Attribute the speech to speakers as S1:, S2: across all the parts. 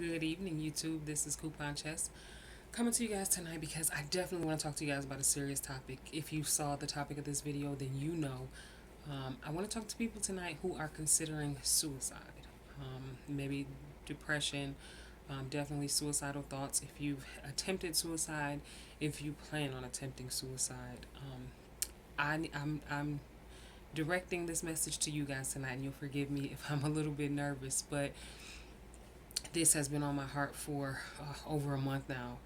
S1: Good evening, YouTube. This is Coupon Chess coming to you guys tonight because I definitely want to talk to you guys about a serious topic. If you saw the topic of this video, then you know. I want to talk to people tonight who are considering suicide, maybe depression, definitely suicidal thoughts. If you've attempted suicide, if you plan on attempting suicide, I'm directing this message to you guys tonight, and you'll forgive me if I'm a little bit nervous, but this has been on my heart for over a month now.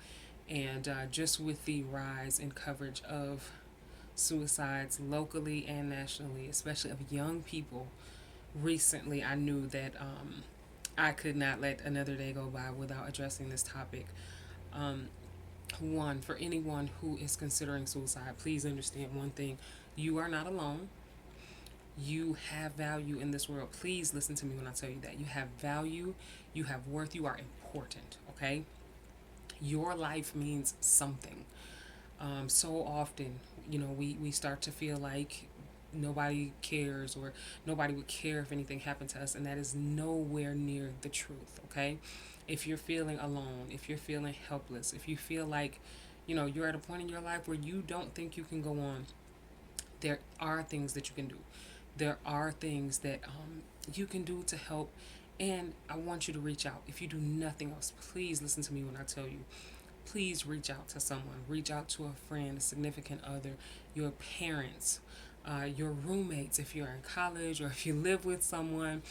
S1: And just with the rise in coverage of suicides locally and nationally, especially of young people, recently I knew that I could not let another day go by without addressing this topic. Um, One, for anyone who is considering suicide, please understand one thing: you are not alone. You have value in this world. Please listen to me when I tell you that. You have value, you have worth, you are important, okay? Your life means something. So often, we start to feel like nobody cares or nobody would care if anything happened to us, and that is nowhere near the truth, okay? If you're feeling alone, if you're feeling helpless, if you feel like, you're at a point in your life where you don't think you can go on, there are things that you can do. There are things that you can do to help. And I want you to reach out. If you do nothing else, please listen to me when I tell you. Please reach out to someone. Reach out to a friend, a significant other, your parents, your roommates if you're in college or if you live with someone.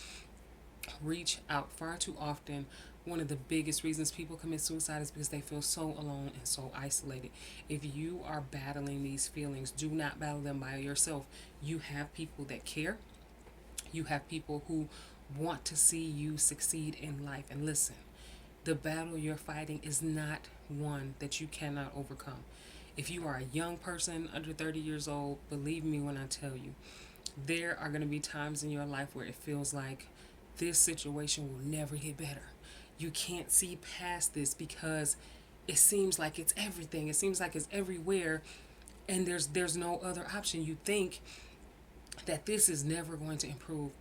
S1: Reach out. Far too often, one of the biggest reasons people commit suicide is because they feel so alone and so isolated. If you are battling these feelings, do not battle them by yourself. You have people that care. You have people who want to see you succeed in life. And listen, the battle you're fighting is not one that you cannot overcome. If you are a young person under 30 years old, believe me when I tell you, there are going to be times in your life where it feels like this situation will never get better. You can't see past this because it seems like it's everything. It seems like it's everywhere, and there's no other option. You think that this is never going to improve.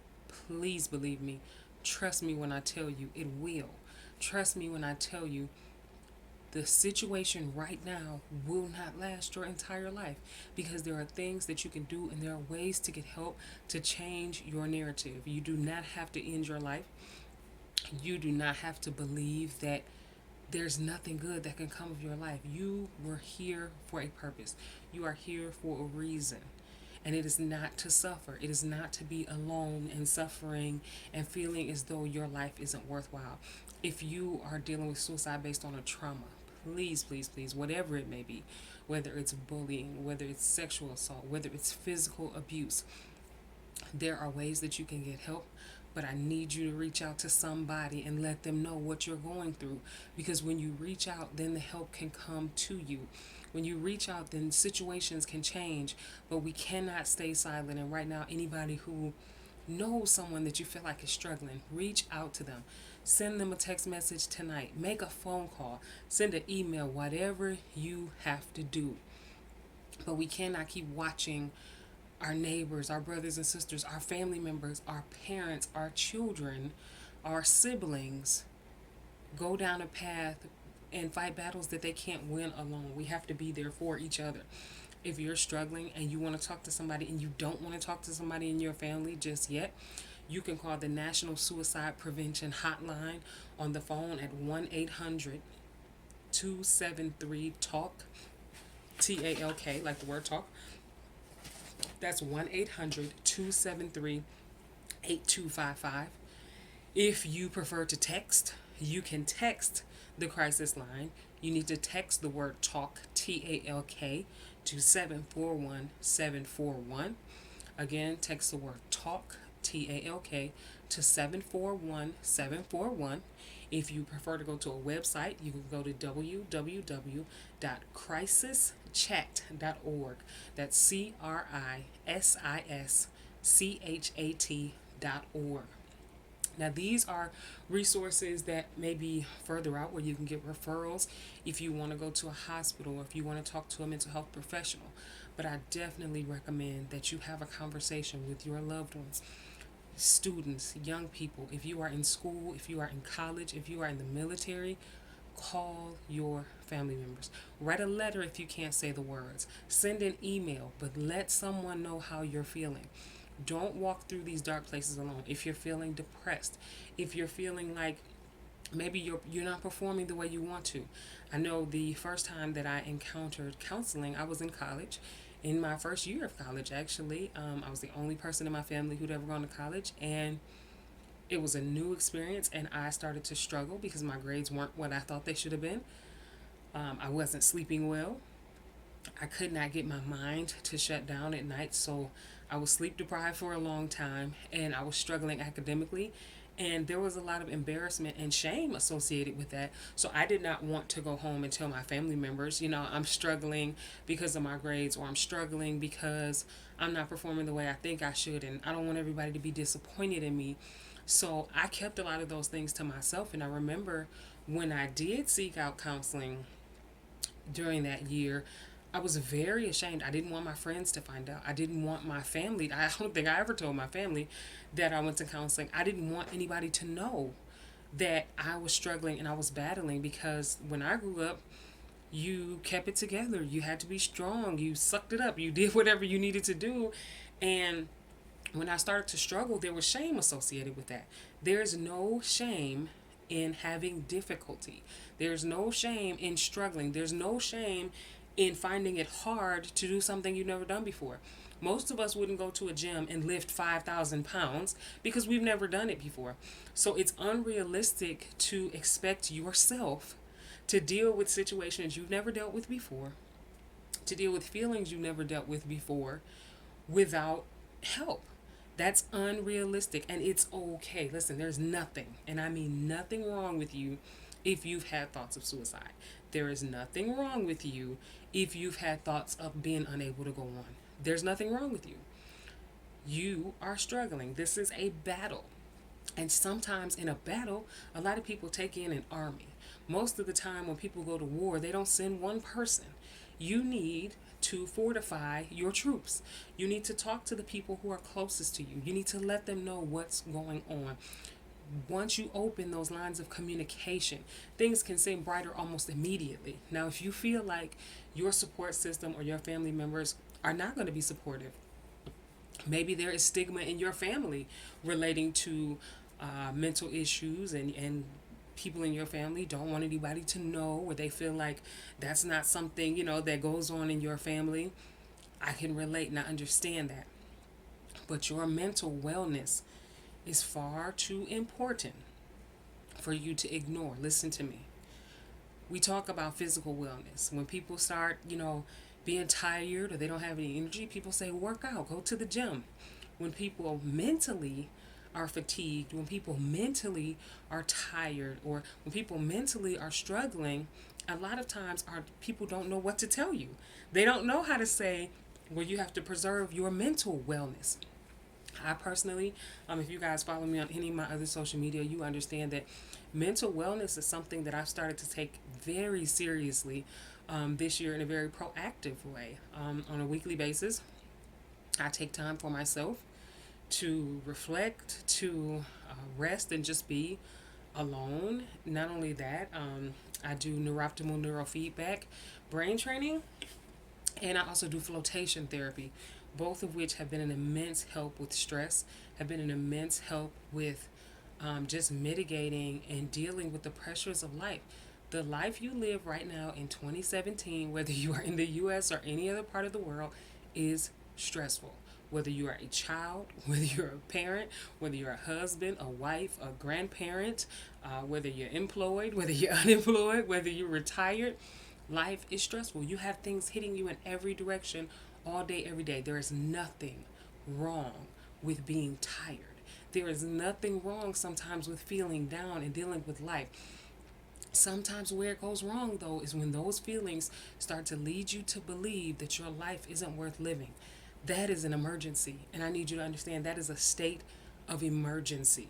S1: Please believe me. Trust me when I tell you it will. Trust me when I tell you the situation right now will not last your entire life, because there are things that you can do and there are ways to get help to change your narrative. You do not have to end your life. You do not have to believe that there's nothing good that can come of your life. You were here for a purpose. You are here for a reason. And it is not to suffer. It is not to be alone and suffering and feeling as though your life isn't worthwhile. If you are dealing with suicide based on a trauma, please, please, please, whatever it may be, whether it's bullying, whether it's sexual assault, whether it's physical abuse, there are ways that you can get help. But I need you to reach out to somebody and let them know what you're going through. Because when you reach out, then the help can come to you. When you reach out, then situations can change. But we cannot stay silent. And right now, anybody who knows someone that you feel like is struggling, reach out to them. Send them a text message tonight. Make a phone call. Send an email. Whatever you have to do. But we cannot keep watching our neighbors, our brothers and sisters, our family members, our parents, our children, our siblings go down a path and fight battles that they can't win alone. We have to be there for each other. If you're struggling and you want to talk to somebody and you don't want to talk to somebody in your family just yet, you can call the National Suicide Prevention Hotline on the phone at 1-800-273-TALK, TALK, like the word talk. That's 1-800-273-8255. If you prefer to text, you can text the crisis line. You need to text the word TALK, TALK, to 741-741. Again, text the word TALK, TALK, to 741-741. If you prefer to go to a website, you can go to www.crisischat.org. That's CRISISCHAT.org. Now, these are resources that may be further out where you can get referrals if you want to go to a hospital or if you want to talk to a mental health professional. But I definitely recommend that you have a conversation with your loved ones. students, young people, if you are in school, if you are in college, if you are in the military, call your family members. Write a letter if you can't say the words. Send an email, but let someone know how you're feeling. Don't walk through these dark places alone. If you're feeling depressed, if you're feeling like maybe you're not performing the way you want to. I know the first time that I encountered counseling, I was in college. In my first year of college, actually, I was the only person in my family who'd ever gone to college, and it was a new experience. And I started to struggle because my grades weren't what I thought they should have been. I wasn't sleeping well. I could not get my mind to shut down at night, so I was sleep deprived for a long time, and I was struggling academically. And there was a lot of embarrassment and shame associated with that. So I did not want to go home and tell my family members, I'm struggling because of my grades, or I'm struggling because I'm not performing the way I think I should, and I don't want everybody to be disappointed in me. So I kept a lot of those things to myself. And I remember when I did seek out counseling during that year, I was very ashamed. I didn't want my friends to find out. I didn't want my family. I don't think I ever told my family that I went to counseling. I didn't want anybody to know that I was struggling and I was battling, because when I grew up, you kept it together. You had to be strong. You sucked it up. You did whatever you needed to do. And when I started to struggle, there was shame associated with that. There's no shame in having difficulty. There's no shame in struggling. There's no shame in finding it hard to do something you've never done before. Most of us wouldn't go to a gym and lift 5,000 pounds because we've never done it before. So it's unrealistic to expect yourself to deal with situations you've never dealt with before, to deal with feelings you've never dealt with before without help. That's unrealistic, and it's okay. Listen, there's nothing, and I mean nothing, wrong with you if you've had thoughts of suicide. There is nothing wrong with you if you've had thoughts of being unable to go on. There's nothing wrong with you. You are struggling. This is a battle. And sometimes in a battle, a lot of people take in an army. Most of the time when people go to war, they don't send one person. You need to fortify your troops. You need to talk to the people who are closest to you. You need to let them know what's going on. Once you open those lines of communication, things can seem brighter almost immediately. Now, if you feel like your support system or your family members are not going to be supportive, maybe there is stigma in your family relating to mental issues, and people in your family don't want anybody to know, or they feel like that's not something, that goes on in your family. I can relate and I understand that. But your mental wellness is far too important for you to ignore. Listen to me. We talk about physical wellness. When people start, being tired or they don't have any energy, people say work out, go to the gym. When people mentally are fatigued, when people mentally are tired, or when people mentally are struggling, a lot of times our people don't know what to tell you. They don't know how to say, well, you have to preserve your mental wellness. I personally, if you guys follow me on any of my other social media, you understand that mental wellness is something that I've started to take very seriously this year in a very proactive way. On a weekly basis, I take time for myself to reflect, to rest, and just be alone. Not only that, I do neurooptimal neurofeedback, brain training, and I also do flotation therapy, both of which have been an immense help with stress, have been an immense help with just mitigating and dealing with the pressures of life. The life you live right now in 2017, whether you are in the U.S. or any other part of the world, is stressful. Whether you are a child, whether you're a parent, whether you're a husband, a wife, a grandparent, whether you're employed, whether you're unemployed, whether you're retired, life is stressful. You have things hitting you in every direction all day, every day. There is nothing wrong with being tired. There is nothing wrong sometimes with feeling down and dealing with life. Sometimes where it goes wrong, though, is when those feelings start to lead you to believe that your life isn't worth living. That is an emergency, and I need you to understand that is a state of emergency.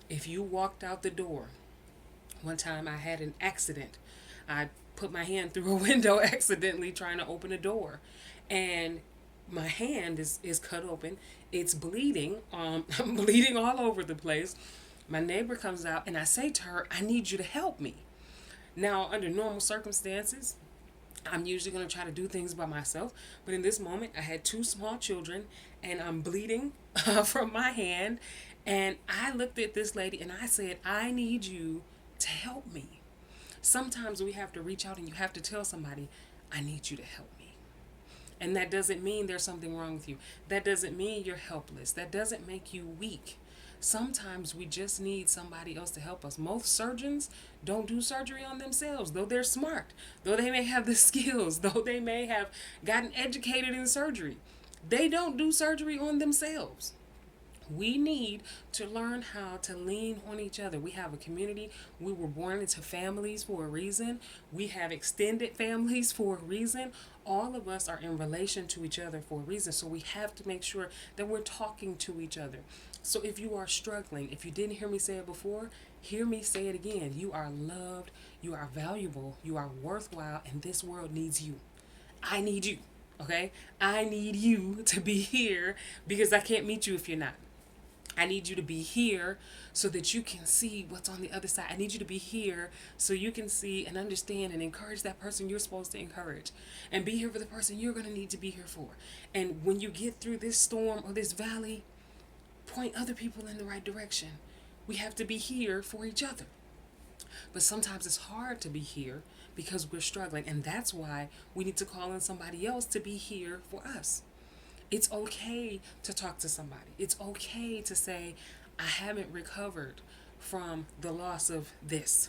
S1: If you walked out the door, one time I had an accident. I put my hand through a window accidentally trying to open a door, and my hand is cut open. It's bleeding. I'm bleeding all over the place. My neighbor comes out and I say to her, I need you to help me. Now, under normal circumstances, I'm usually going to try to do things by myself. But in this moment, I had two small children and I'm bleeding from my hand. And I looked at this lady and I said, I need you to help me. Sometimes we have to reach out and you have to tell somebody, I need you to help me. And that doesn't mean there's something wrong with you. That doesn't mean you're helpless. That doesn't make you weak. Sometimes we just need somebody else to help us. Most surgeons don't do surgery on themselves, though they're smart, though they may have the skills, though they may have gotten educated in surgery. They don't do surgery on themselves. We need to learn how to lean on each other. We have a community. We were born into families for a reason. We have extended families for a reason. All of us are in relation to each other for a reason. So we have to make sure that we're talking to each other. So if you are struggling, if you didn't hear me say it before, hear me say it again. You are loved, you are valuable, you are worthwhile, and this world needs you. I need you, okay? I need you to be here because I can't meet you if you're not. I need you to be here so that you can see what's on the other side. I need you to be here so you can see and understand and encourage that person you're supposed to encourage. And be here for the person you're going to need to be here for. And when you get through this storm or this valley, point other people in the right direction. We have to be here for each other. But sometimes it's hard to be here because we're struggling. And that's why we need to call in somebody else to be here for us. It's okay to talk to somebody. It's okay to say, I haven't recovered from the loss of this.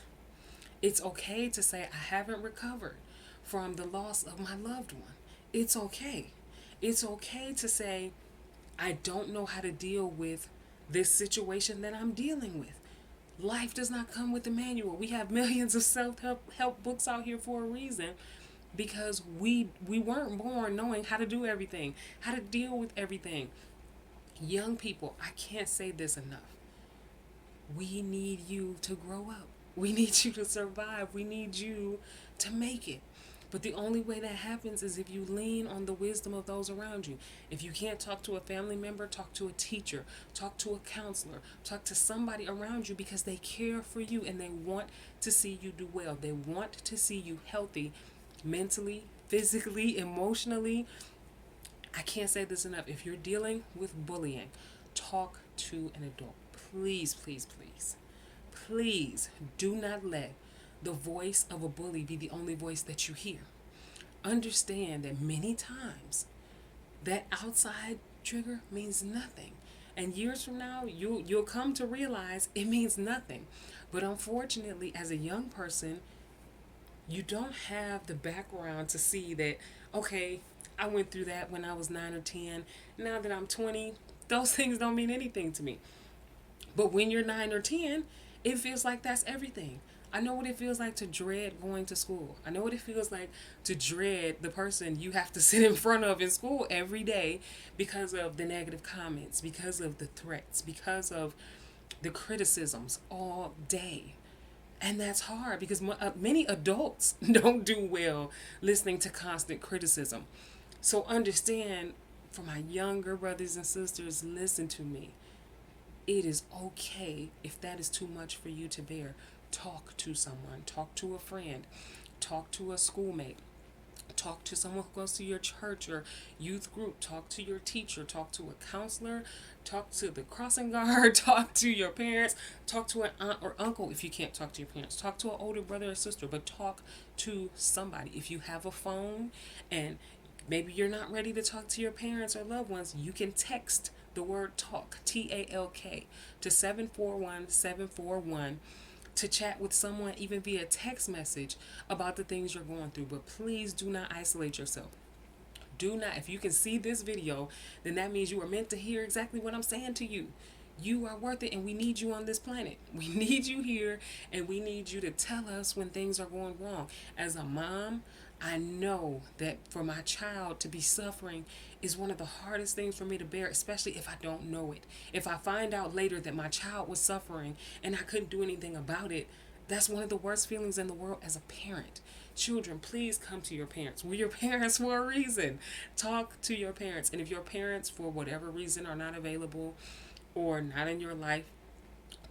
S1: It's okay to say, I haven't recovered from the loss of my loved one. It's okay. It's okay to say, I don't know how to deal with this situation that I'm dealing with. Life does not come with a manual. We have millions of self-help books out here for a reason. Because we weren't born knowing how to do everything, how to deal with everything. Young people, I can't say this enough. We need you to grow up. We need you to survive. We need you to make it. But the only way that happens is if you lean on the wisdom of those around you. If you can't talk to a family member, talk to a teacher, talk to a counselor, talk to somebody around you because they care for you and they want to see you do well. They want to see you healthy mentally, physically, emotionally. I can't say this enough. If you're dealing with bullying, talk to an adult. Please, please, please, please do not let the voice of a bully be the only voice that you hear. Understand that many times that outside trigger means nothing. And years from now, you'll come to realize it means nothing. But unfortunately, as a young person, you don't have the background to see that, okay, I went through that when I was 9 or 10. Now that I'm 20, those things don't mean anything to me. But when you're 9 or 10, it feels like that's everything. I know what it feels like to dread going to school. I know what it feels like to dread the person you have to sit in front of in school every day because of the negative comments, because of the threats, because of the criticisms all day. And that's hard because many adults don't do well listening to constant criticism. So understand, for my younger brothers and sisters, listen to me. It is okay if that is too much for you to bear. Talk to someone. Talk to a friend. Talk to a schoolmate. Talk to someone who goes to your church or youth group. Talk to your teacher. Talk to a counselor. Talk to the crossing guard. Talk to your parents. Talk to an aunt or uncle if you can't talk to your parents. Talk to an older brother or sister, but talk to somebody. If you have a phone and maybe you're not ready to talk to your parents or loved ones, you can text the word talk, TALK, to 741-741 to chat with someone even via text message about the things you're going through. But please do not isolate yourself. Do not. If you can see this video, then that means you are meant to hear exactly what I'm saying to you. You are worth it, and we need you on this planet. We need you here, and we need you to tell us when things are going wrong. As a mom, I know that for my child to be suffering is one of the hardest things for me to bear, especially if I don't know it. If I find out later that my child was suffering and I couldn't do anything about it, That's one of the worst feelings in the world as a parent. Children, please come to your parents. We're your parents for a reason. Talk to your parents. And if your parents, for whatever reason, are not available or not in your life,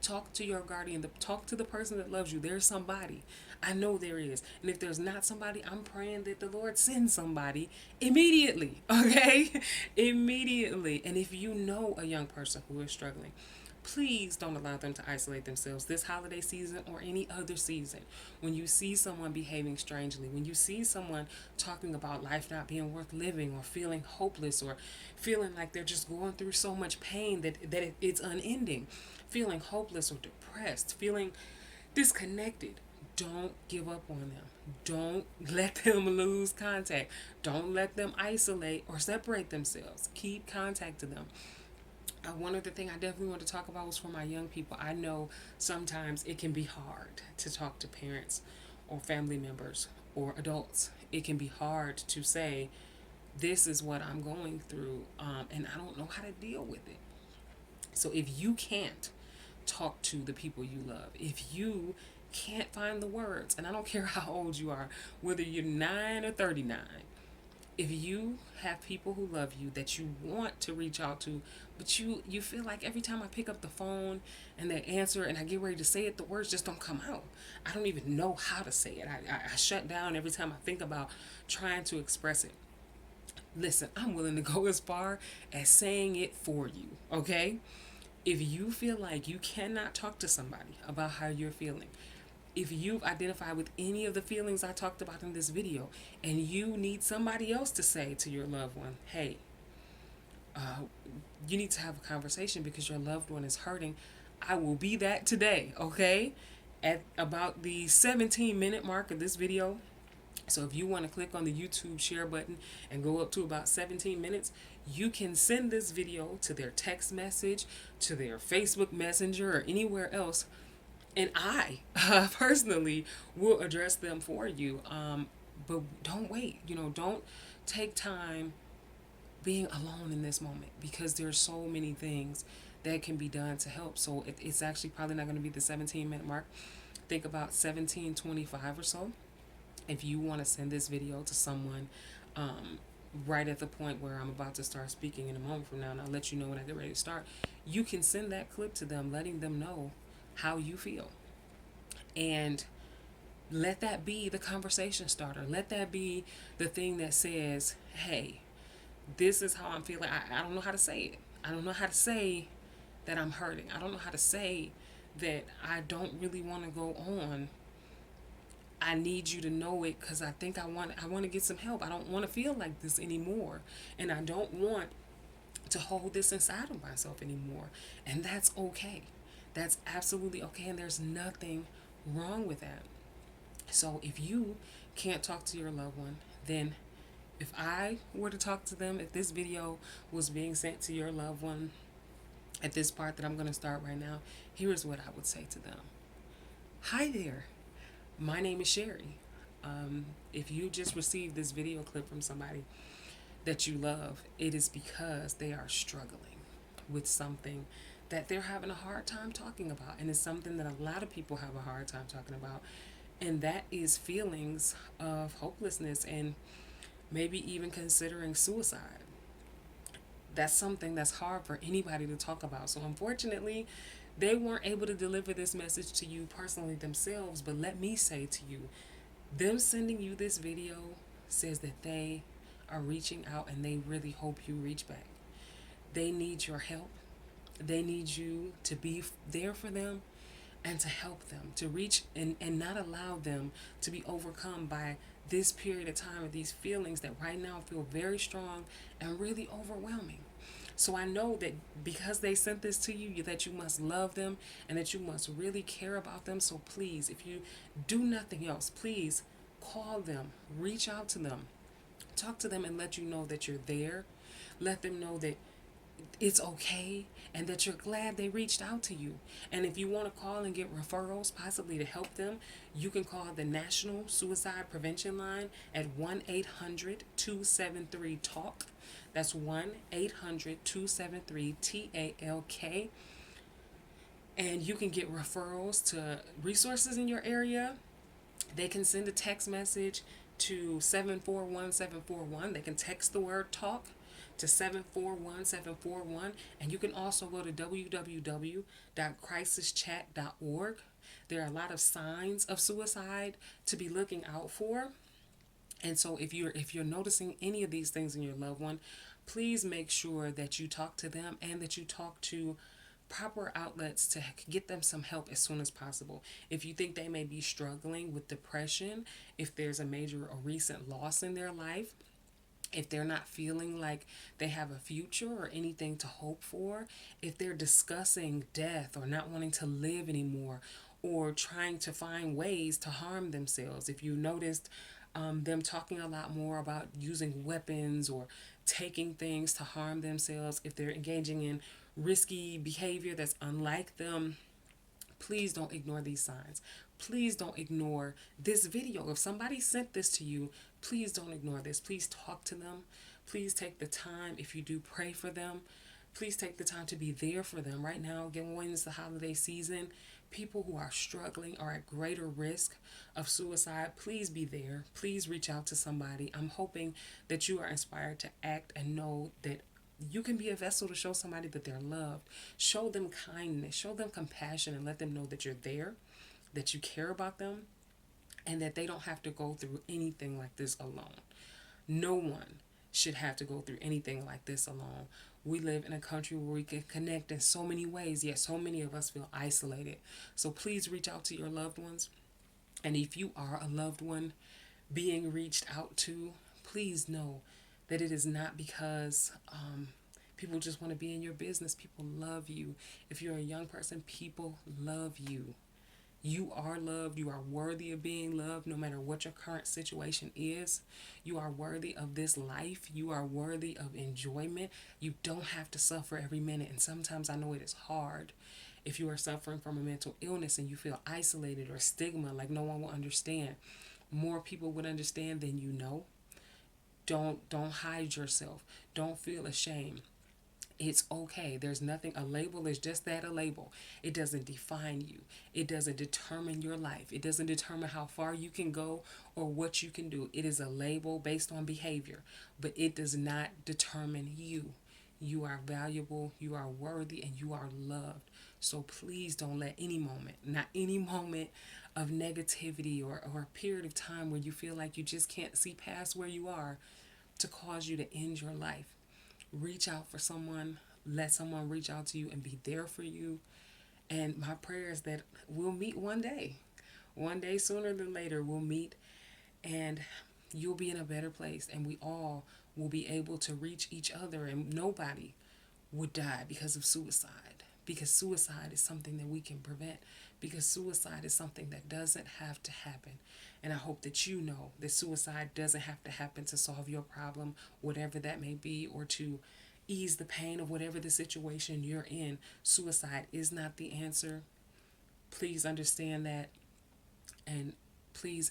S1: talk to your guardian. Talk to the person that loves you. There's somebody. I know there is. And if there's not somebody, I'm praying that the Lord sends somebody immediately. Okay? Immediately. And if you know a young person who is struggling, please don't allow them to isolate themselves this holiday season or any other season. When you see someone behaving strangely, when you see someone talking about life not being worth living, or feeling hopeless, or feeling like they're just going through so much pain that it's unending, feeling hopeless or depressed, feeling disconnected, don't give up on them. Don't let them lose contact. Don't let them isolate or separate themselves. Keep contact to them. One other thing I definitely want to talk about was for my young people. I know sometimes it can be hard to talk to parents or family members or adults. It can be hard to say, this is what I'm going through, and I don't know how to deal with it. So if you can't talk to the people you love, if you can't find the words, and I don't care how old you are, whether you're 9 or 39, if you have people who love you that you want to reach out to, but you feel like every time I pick up the phone and they answer and I get ready to say it, the words just don't come out. I don't even know how to say it. I shut down every time I think about trying to express it. Listen, I'm willing to go as far as saying it for you, okay? If you feel like you cannot talk to somebody about how you're feeling, if you've identified with any of the feelings I talked about in this video, and you need somebody else to say to your loved one, hey, you need to have a conversation because your loved one is hurting, I will be that today, okay? At about the 17-minute mark of this video. So if you want to click on the YouTube share button and go up to about 17 minutes, you can send this video to their text message, to their Facebook Messenger, or anywhere else, and I personally will address them for you. But don't wait. Don't take time being alone in this moment, because there's so many things that can be done to help. So it's actually probably not going to be the 17-minute mark. Think about 17:25 or so. If you want to send this video to someone right at the point where I'm about to start speaking in a moment from now, and I'll let you know when I get ready to start, you can send that clip to them, letting them know how you feel. And let that be the conversation starter. Let that be the thing that says, hey, this is how I'm feeling. I don't know how to say it. I don't know how to say that I'm hurting. I don't know how to say that I don't really want to go on. I need you to know it because I think I want to get some help. I don't want to feel like this anymore. And I don't want to hold this inside of myself anymore. And that's okay. That's absolutely okay. And there's nothing wrong with that. So if you can't talk to your loved one, then if I were to talk to them, if this video was being sent to your loved one at this part that I'm going to start right now, here's what I would say to them. Hi there. My name is Sherry. If you just received this video clip from somebody that you love, it is because they are struggling with something that they're having a hard time talking about. And it's something that a lot of people have a hard time talking about. And that is feelings of hopelessness and maybe even considering suicide. That's something that's hard for anybody to talk about. So unfortunately, they weren't able to deliver this message to you personally themselves, but let me say to you, them sending you this video says that they are reaching out and they really hope you reach back. They need your help. They need you to be there for them and to help them, to reach and not allow them to be overcome by this period of time of these feelings that right now feel very strong and really overwhelming. So I know that because they sent this to you, that you must love them and that you must really care about them. So please, if you do nothing else, please call them, reach out to them, talk to them and let you know that you're there. Let them know that it's okay and that you're glad they reached out to you. And if you want to call and get referrals possibly to help them, you can call the National Suicide Prevention Line at 1-800-273-TALK. That's 1-800-273-TALK. And you can get referrals to resources in your area. They can send a text message to 741-741. They can text the word talk to 741-741. And you can also go to www.crisischat.org. There are a lot of signs of suicide to be looking out for. And so if you're noticing any of these things in your loved one, please make sure that you talk to them and that you talk to proper outlets to get them some help as soon as possible. If you think they may be struggling with depression, if there's a major or recent loss in their life, if they're not feeling like they have a future or anything to hope for, if they're discussing death or not wanting to live anymore, or trying to find ways to harm themselves, if you noticed them talking a lot more about using weapons or taking things to harm themselves, if they're engaging in risky behavior that's unlike them, please don't ignore these signs. Please don't ignore this video. If somebody sent this to you, please don't ignore this. Please talk to them. Please take the time. If you do, pray for them. Please take the time to be there for them. Right now, again, when it's the holiday season, people who are struggling are at greater risk of suicide. Please be there. Please reach out to somebody. I'm hoping that you are inspired to act and know that you can be a vessel to show somebody that they're loved. Show them kindness, show them compassion, and let them know that you're there, that you care about them, and that they don't have to go through anything like this alone. No one should have to go through anything like this alone. We live in a country where we can connect in so many ways, yet so many of us feel isolated. So please reach out to your loved ones. And if you are a loved one being reached out to, please know that it is not because people just want to be in your business. People love you. If you're a young person, people love you. You are loved. You are worthy of being loved no matter what your current situation is. You are worthy of this life. You are worthy of enjoyment. You don't have to suffer every minute. And sometimes I know it is hard. If you are suffering from a mental illness and you feel isolated or stigma, like no one will understand, more people would understand than you know. Don't hide yourself. Don't feel ashamed. It's okay. There's nothing. A label is just that, a label. It doesn't define you. It doesn't determine your life. It doesn't determine how far you can go or what you can do. It is a label based on behavior, but it does not determine you. You are valuable, you are worthy, and you are loved. So please don't let any moment, not any moment of negativity or a period of time where you feel like you just can't see past where you are, to cause you to end your life. Reach out for someone, let someone reach out to you and be there for you. And my prayer is that we'll meet one day. One day, sooner than later, we'll meet and you'll be in a better place. And we all will be able to reach each other. And nobody would die because of suicide. Because suicide is something that we can prevent. Because suicide is something that doesn't have to happen. And I hope that you know that suicide doesn't have to happen to solve your problem, whatever that may be, or to ease the pain of whatever the situation you're in. Suicide is not the answer. Please understand that, and please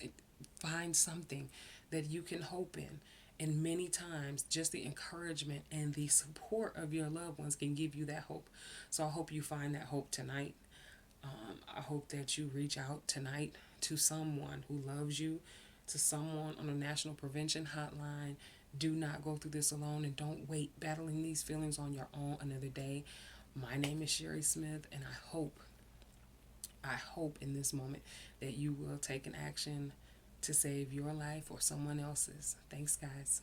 S1: find something that you can hope in. And many times, just the encouragement and the support of your loved ones can give you that hope. So I hope you find that hope tonight. I hope that you reach out tonight to someone who loves you, to someone on a national prevention hotline. Do not go through this alone, and don't wait battling these feelings on your own another day. My name is Sherry Smith, and I hope in this moment that you will take an action to save your life or someone else's. Thanks, guys.